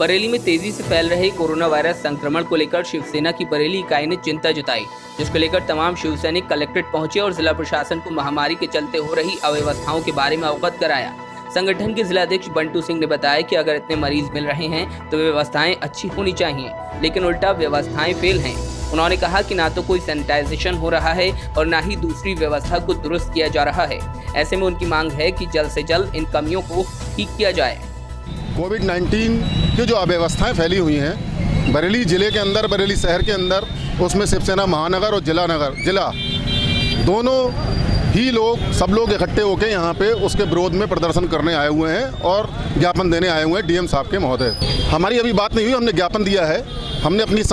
बरेली में तेजी से फैल रहे कोरोना वायरस संक्रमण को लेकर शिवसेना की बरेली इकाई ने चिंता जताई, जिसको लेकर तमाम शिवसैनिक कलेक्ट्रेट पहुंचे और जिला प्रशासन को महामारी के चलते हो रही अव्यवस्थाओं के बारे में अवगत कराया। संगठन के जिलाध्यक्ष बंटू सिंह ने बताया कि अगर इतने मरीज मिल रहे हैं तो व्यवस्थाएं अच्छी होनी चाहिए, लेकिन उल्टा व्यवस्थाएं फेल हैं। उन्होंने कहा कि ना तो कोई सैनिटाइजेशन हो रहा है और ना ही दूसरी व्यवस्था को दुरुस्त किया जा रहा है। ऐसे में उनकी मांग है कि जल्द से जल्द इन कमियों को ठीक किया जाए। कोविड-19 की जो अव्यवस्थाएं फैली हुई हैं बरेली ज़िले के अंदर, बरेली शहर के अंदर, उसमें शिवसेना महानगर और जिला दोनों ही सब लोग इकट्ठे होकर यहाँ पे उसके विरोध में प्रदर्शन करने आए हुए हैं और ज्ञापन देने आए हुए हैं डीएम साहब के महोदय। हमारी अभी बात नहीं हुई, हमने ज्ञापन दिया है, हमने अपनी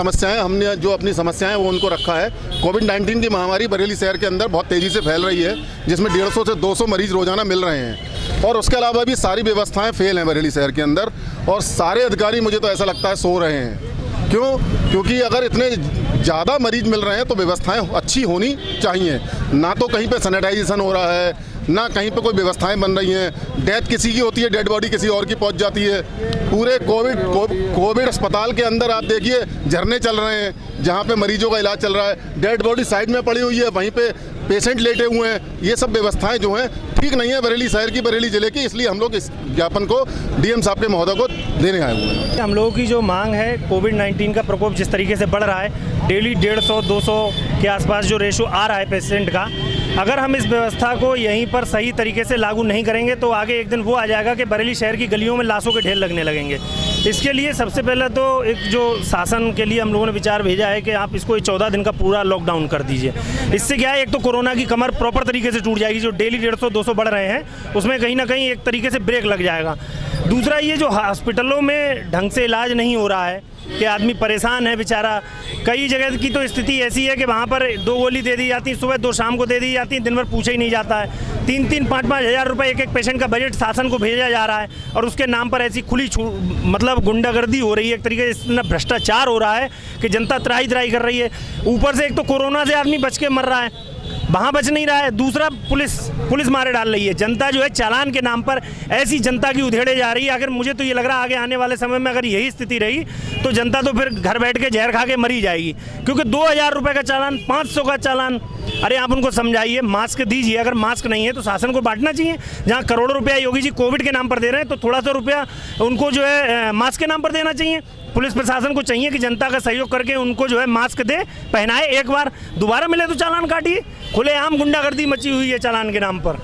समस्याएं वो उनको रखा है। कोविड-19 की महामारी बरेली शहर के अंदर बहुत तेज़ी से फैल रही है, जिसमें 150 से 200 मरीज़ रोज़ाना मिल रहे हैं और उसके अलावा भी सारी व्यवस्थाएं फेल हैं बरेली शहर के अंदर और सारे अधिकारी, मुझे तो ऐसा लगता है, सो रहे हैं। क्योंकि अगर इतने ज़्यादा मरीज मिल रहे हैं तो व्यवस्थाएं अच्छी होनी चाहिए। ना तो कहीं पे सैनिटाइजेशन हो रहा है, ना कहीं पे कोई व्यवस्थाएं बन रही हैं। डेथ किसी की होती है, डेड बॉडी किसी और की पहुंच जाती है। पूरे कोविड अस्पताल के अंदर आप देखिए झरने चल रहे हैं जहां पे मरीजों का इलाज चल रहा है, डेड बॉडी साइड में पड़ी हुई है, वहीं पे पेशेंट लेटे हुए हैं। ये सब व्यवस्थाएं जो हैं ठीक नहीं है बरेली शहर की, बरेली ज़िले की, इसलिए हम लोग इस ज्ञापन को डीएम साहब के महोदय को देने आए हुए हैं। हम लोगों की जो मांग है, कोविड-19 का प्रकोप जिस तरीके से बढ़ रहा है, डेली 150-200 के आसपास जो रेशो आ रहा है पेशेंट का, अगर हम इस व्यवस्था को यहीं पर सही तरीके से लागू नहीं करेंगे तो आगे एक दिन वो आ जाएगा कि बरेली शहर की गलियों में लाशों के ढेर लगने लगेंगे। इसके लिए सबसे पहले तो एक जो शासन के लिए हम लोगों ने विचार भेजा है कि आप इसको 14 दिन का पूरा लॉकडाउन कर दीजिए। इससे क्या है, एक तो कोरोना की कमर प्रॉपर तरीके से टूट जाएगी। जो डेली 150-200 बढ़ रहे हैं उसमें कहीं ना कहीं एक तरीके से ब्रेक लग जाएगा। दूसरा, ये जो हॉस्पिटलों में ढंग से इलाज नहीं हो रहा है कि आदमी परेशान है बेचारा। कई जगह की तो स्थिति ऐसी है कि वहाँ पर 2 गोली दे दी जाती, सुबह 2 शाम को दे दी जाती, दिन भर पूछा ही नहीं जाता है। 3-3, 5-5 हज़ार रुपये एक पेशेंट का बजट शासन को भेजा जा रहा है और उसके नाम पर ऐसी खुली मतलब गुंडागर्दी हो रही है। एक तरीके से इतना भ्रष्टाचार हो रहा है कि जनता त्राही कर रही है। ऊपर से एक तो कोरोना से आदमी बच के मर रहा है, वहाँ बच नहीं रहा है। दूसरा, पुलिस मारे डाल रही है। जनता जो है चालान के नाम पर ऐसी जनता की उधेड़े जा रही है। अगर मुझे तो ये लग रहा है आगे आने वाले समय में अगर यही स्थिति रही तो जनता तो फिर घर बैठ के जहर खा के मरी जाएगी, क्योंकि 2000 रुपये का चालान, 500 का चालान। अरे आप उनको समझाइए, मास्क दीजिए। अगर मास्क नहीं है तो शासन को बांटना चाहिए। जहाँ करोड़ों रुपया योगी जी कोविड के नाम पर दे रहे हैं तो थोड़ा सा रुपया उनको जो है मास्क के नाम पर देना चाहिए। पुलिस प्रशासन को चाहिए कि जनता का सहयोग करके उनको जो है मास्क दे, पहनाए। एक बार दोबारा मिले तो चालान काटिए। खुलेआम गुंडागर्दी मची हुई है चालान के नाम पर।